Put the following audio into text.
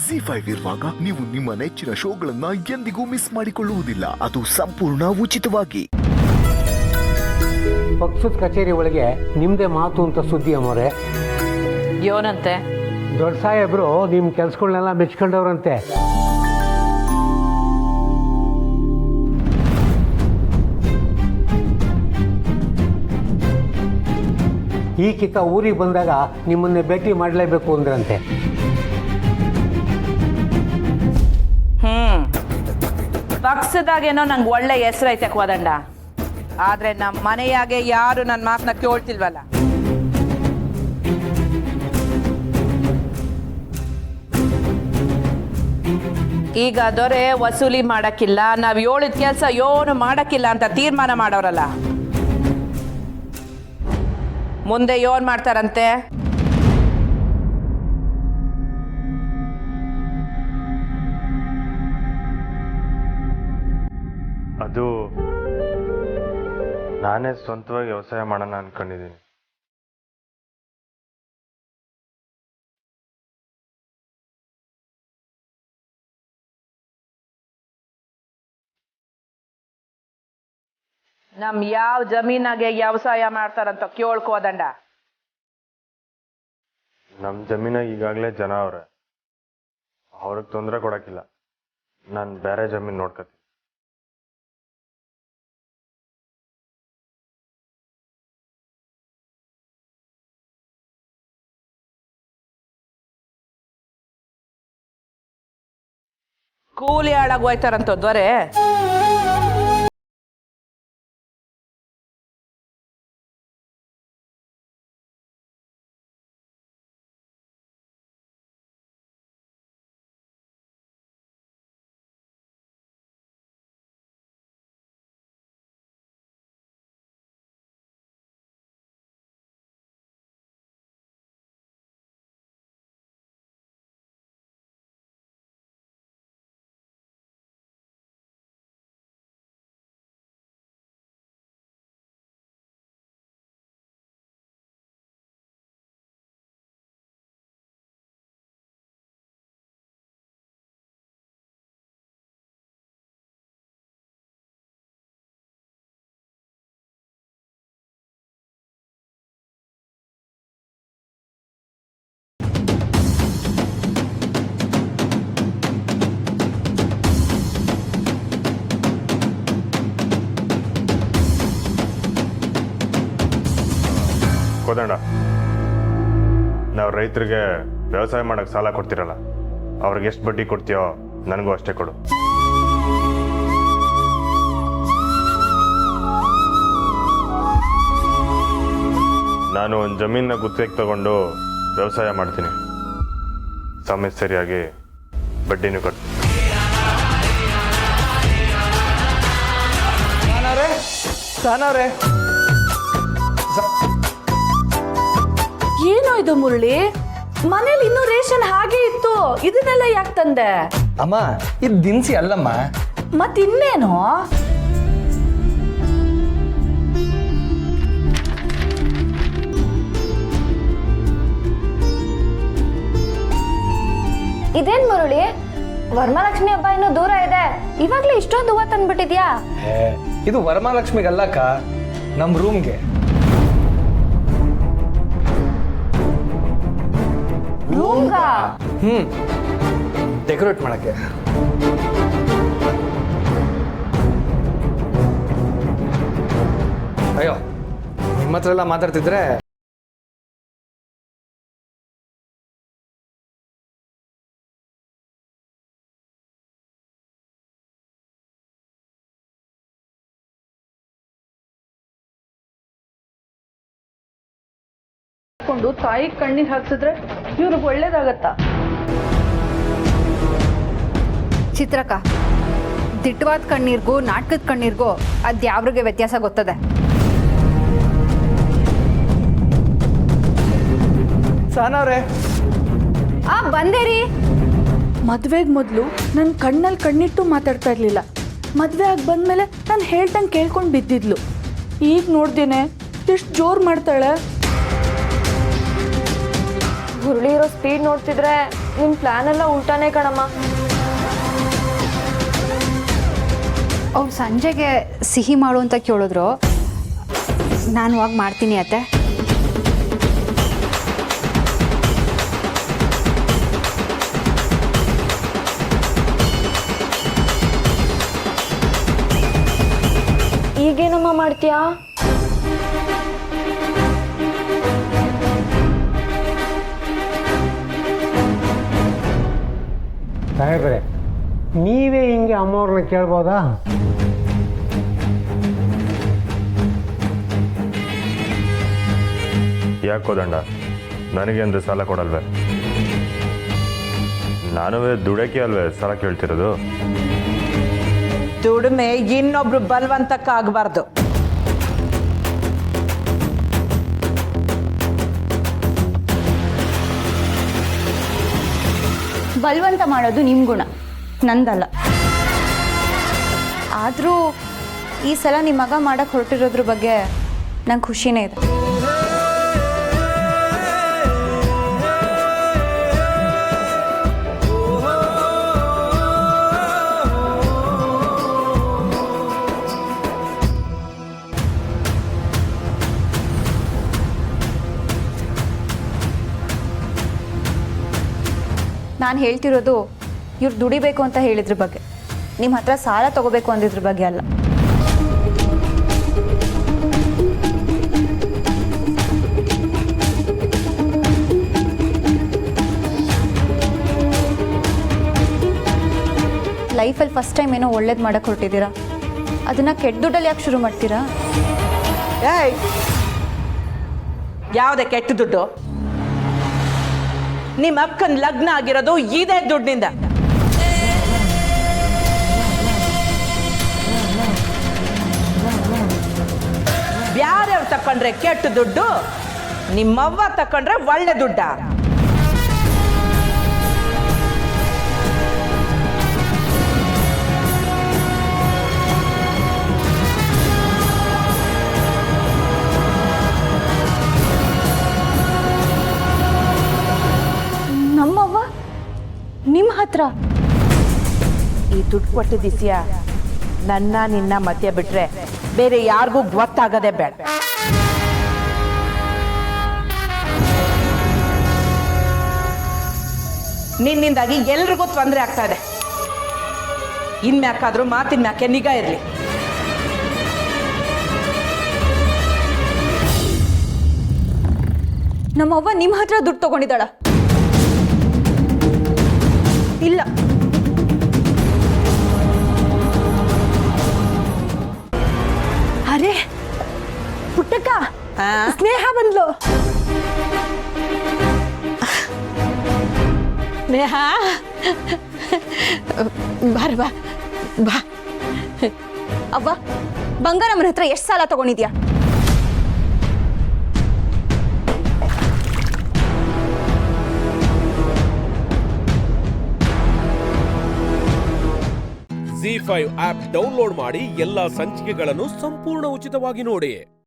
ZEE5 ಇರುವಾಗ ನೀವು ನಿಮ್ಮ ನೆಚ್ಚಿನ ಶೋಗಳನ್ನ ಎಂದಿಗೂ ಮಿಸ್ ಮಾಡಿಕೊಳ್ಳುವುದಿಲ್ಲ. ಅದು ಸಂಪೂರ್ಣ ಉಚಿತವಾಗಿ. ಪಕ್ಷದ ಕಚೇರಿ ಒಳಗೆ ನಿಮ್ದೇ ಮಾತು ಅಂತ ಸುದ್ದಿ ಅಮ್ಮವ್ರೆ. ಯೋನಂತೆ ದೊಡ್ಡ ಸಾಹೇಬ್ರು ನಿಮ್ಮ ಕೆಲ್ಸಗಳನ್ನೆಲ್ಲ ಮೆಚ್ಕೊಂಡವ್ರಂತೆ. ಈ ಕಿತ್ತ ಊರಿಗೆ ಬಂದಾಗ ನಿಮ್ಮನ್ನೇ ಭೇಟಿ ಮಾಡಲೇಬೇಕು ಅಂದ್ರಂತೆ. ಪಕ್ಷದಾಗೇನೋ ನಂಗೆ ಒಳ್ಳೆ ಹೆಸರೈತೆ ಕೋದಂಡ, ಆದ್ರೆ ನಮ್ಮ ಮನೆಯಾಗೆ ಯಾರು ನನ್ನ ಮಾತನ್ನ ಕೇಳ್ತಿಲ್ವಲ್ಲ. ಈಗ ದೊರೆ ವಸೂಲಿ ಮಾಡಕ್ಕಿಲ್ಲ, ನಾವ್ ಹೇಳಿದ ಕೆಲಸ ಏನು ಮಾಡಕ್ಕಿಲ್ಲ ಅಂತ ತೀರ್ಮಾನ ಮಾಡೋರಲ್ಲ. ಮುಂದೆ ಏನ್ ಮಾಡ್ತಾರಂತೆ? ಅದು ನಾನೇ ಸ್ವಂತವಾಗಿ ವ್ಯವಸಾಯ ಮಾಡೋಣ ಅನ್ಕೊಂಡಿದ್ದೀನಿ. ನಮ್ ಯಾವ ಜಮೀನಾಗೆ ವ್ಯವಸಾಯ ಮಾಡ್ತಾರಂತ ಕೇಳ್ಕೋದಂಡ. ನಮ್ಮ ಜಮೀನಾಗ ಈಗಾಗಲೇ ಜನ ಅವ್ರೆ, ಅವ್ರಿಗೆ ತೊಂದರೆ ಕೊಡಕ್ಕಿಲ್ಲ. ನಾನು ಬೇರೆ ಜಮೀನು ನೋಡ್ಕೊತೀನಿ. ಕೂಲಿ ಹಾಳಾಗಿ ಹೋಯ್ತಾರಂತ ದೊರೆ. ಕೋದಂಡ, ನಾವು ರೈತರಿಗೆ ವ್ಯವಸಾಯ ಮಾಡೋಕ್ಕೆ ಸಾಲ ಕೊಡ್ತಿರಲ್ಲ, ಅವ್ರಿಗೆ ಎಷ್ಟು ಬಡ್ಡಿ ಕೊಡ್ತೀಯೋ ನನಗೂ ಅಷ್ಟೇ ಕೊಡು. ನಾನು ಒಂದು ಜಮೀನ ಗುತ್ತಿಗೆ ತಗೊಂಡು ವ್ಯವಸಾಯ ಮಾಡ್ತೀನಿ. ಸಮಯ ಸರಿಯಾಗಿ ಬಡ್ಡಿನೂ ಕೊಡ್ತೀನಿ. ಏನೋ ಇದು ಮುರಳಿ, ಮನೇಲಿ ಇನ್ನೂ ರೇಷನ್ ಹಾಗೆ ಇತ್ತು, ಇದನ್ನೆಲ್ಲ ಯಾಕೆ ತಂದೆ? ಅಮ್ಮ, ಇದು ದಿನಸಿ ಅಲ್ಲಮ್ಮ. ಮತ್ತಿನ್ನೇನು? ಇದೇನ್ ಮುರಳಿ, ವರಮಹಾಲಕ್ಷ್ಮಿ ಹಬ್ಬ ಇನ್ನೂ ದೂರ ಇದೆ, ಇವಾಗ್ಲೇ ಇಷ್ಟೊಂದು ಹೂವ ತಂದ್ಬಿಟ್ಟಿದ್ಯಾ? ಇದು ವರಮಹಾಲಕ್ಷ್ಮಿಗಲ್ಲಕ್ಕ, ನಮ್ ರೂಮ್ಗೆ. ಡೆಕೋರೇಟ್ ಮಾಡಕ್ಕೆ. ಅಯ್ಯೋ, ನಿಮ್ಮ ಹತ್ರ ಎಲ್ಲ ಮಾತಾಡ್ತಿದ್ರೆ ತಾಯಿ ಕಣ್ಣಿಗೆ ಹಾಕ್ಸಿದ್ರೆ ಇವ್ರಿಗೆ ಒಳ್ಳೇದಾಗತ್ತಾ? ಚಿತ್ರಕ, ದಿಟ್ಟವಾದ ಕಣ್ಣೀರ್ಗೂ ನಾಟಕದ ಕಣ್ಣೀರ್ಗೂ ಅದ್ಯಾವ್ರಿಗೆ ವ್ಯತ್ಯಾಸ ಗೊತ್ತದೆ? ಸಹನವ್ರೆ, ಬಂದೇರಿ. ಮದ್ವೆಗೆ ಮೊದಲು ನನ್ನ ಕಣ್ಣಲ್ಲಿ ಕಣ್ಣಿಟ್ಟು ಮಾತಾಡ್ತಾ ಇರ್ಲಿಲ್ಲ. ಮದ್ವೆ ಆಗಿ ಬಂದ್ಮೇಲೆ ನಾನು ಹೇಳ್ದಂಗೆ ಕೇಳ್ಕೊಂಡು ಬಿದ್ದಿದ್ಲು. ಈಗ ನೋಡ್ದೇನೆ ಎಷ್ಟು ಜೋರು ಮಾಡ್ತಾಳೆ. ಹುರುಳಿ ಇರೋ ಸ್ಪೀಡ್ ನೋಡ್ತಿದ್ರೆ ನಿಮ್ ಪ್ಲಾನ್ ಎಲ್ಲ ಉಲ್ಟಾನೇ ಕಣಮ್ಮ. ಅವ್ರು ಸಂಜೆಗೆ ಸಿಹಿ ಮಾಡು ಅಂತ ಕೇಳಿದ್ರು, ನಾನು ಹೋಗಿ ಮಾಡ್ತೀನಿ ಅತ್ತೆ. ಈಗೇನಮ್ಮ ಮಾಡ್ತೀಯಾ? ಸಾಹೇಬ್ರೆ, ನೀವೇ ಹಿಂಗೆ ಅಮ್ಮವ್ರನ್ನ ಕೇಳ್ಬೋದಾ? ಯಾಕೋ ದಂಡ, ನನಗೆ ಅಂದ್ರೆ ಸಾಲ ಕೊಡಲ್ವೇ? ನಾನುವೇ ದುಡಕ್ಕೆ ಅಲ್ವೇ ಸಾಲ ಕೇಳ್ತಿರೋದು? ದುಡಿಮೆ ಇನ್ನೊಬ್ರು ಬಲವಂತಕ್ಕಾಗಬಾರ್ದು. ಬಲವಂತ ಮಾಡೋದು ನಿಮ್ಮ ಗುಣ, ನಂದಲ್ಲ. ಆದರೂ ಈ ಸಲ ನಿಮ್ಮ ಮಗ ಮಾಡಕ್ಕೆ ಹೊರಟಿರೋದ್ರ ಬಗ್ಗೆ ನಂಗೆ ಖುಷಿನೇ ಇದೆ. ನಾನು ಹೇಳ್ತಿರೋದು ಇವ್ರು ದುಡಿಬೇಕು ಅಂತ ಹೇಳಿದ್ರ ಬಗ್ಗೆ, ನಿಮ್ಮ ಹತ್ರ ಸಾಲ ತಗೋಬೇಕು ಅಂದಿದ್ರ ಬಗ್ಗೆ ಅಲ್ಲ. ಲೈಫಲ್ಲಿ ಫಸ್ಟ್ ಟೈಮ್ ಏನೋ ಒಳ್ಳೇದು ಮಾಡಕ್ಕೆ ಹೊರಟಿದ್ದೀರಾ, ಅದನ್ನು ಕೆಟ್ಟ ದುಡ್ಡಲ್ಲಿ ಯಾಕೆ ಶುರು ಮಾಡ್ತೀರಾ? ಏಯ್, ಯಾವುದೇ ಕೆಟ್ಟ ದುಡ್ಡು? ನಿಮ್ಮ ಅಕ್ಕನ ಲಗ್ನ ಆಗಿರೋದು ಇದೇ ದುಡ್ಡಿನಿಂದ. ಬ್ಯಾರೆಯವ್ರು ತಕೊಂಡ್ರೆ ಕೆಟ್ಟ ದುಡ್ಡು, ನಿಮ್ಮವ್ವ ತಕೊಂಡ್ರೆ ಒಳ್ಳೆ ದುಡ್ಡ? ನಮ್ಮವ್ವ ನಿಮ್ಮ ಹತ್ರ? ಈ ದುಡ್ಡು ಕೊಟ್ಟು ದಿಸಿಯ ನನ್ನ ನಿನ್ನ ಮಧ್ಯ ಬಿಟ್ರೆ ಬೇರೆ ಯಾರಿಗೂ ಗೊತ್ತಾಗದೆ ಬೇಡ. ನಿನ್ನಿಂದಾಗಿ ಎಲ್ರಿಗೂ ತೊಂದರೆ ಆಗ್ತಾ ಇದೆ. ಇನ್ಮ್ಯಾಕಾದ್ರೂ ಮಾತಿನ ಮ್ಯಾಕೆ ನಿಗಾ ಇರಲಿ. ನಮ್ಮವ್ವ ನಿಮ್ಮ ಹತ್ರ ದುಡ್ಡು ತಗೊಂಡಿದ್ದಾಳ? ಇಲ್ಲ. ಅರೆ ಪುಟ್ಟಕ್ಕ, ಸ್ನೇಹ ಬಂದ್ಲು. ಸ್ನೇಹ, ಬಾರ ಬಾ ಬಾ. ಅವ್ವ, ಬಂಗಾರಮ್ಮನ ಹತ್ರ ಎಷ್ಟು ಸಾಲ ತಗೊಂಡಿದ್ಯಾ? ZEE5 ಆಪ್ ಡೌನ್ಲೋಡ್ ಮಾಡಿ ಎಲ್ಲಾ ಸಂಚಿಕೆಗಳನ್ನು ಸಂಪೂರ್ಣ ಉಚಿತವಾಗಿ ನೋಡಿ.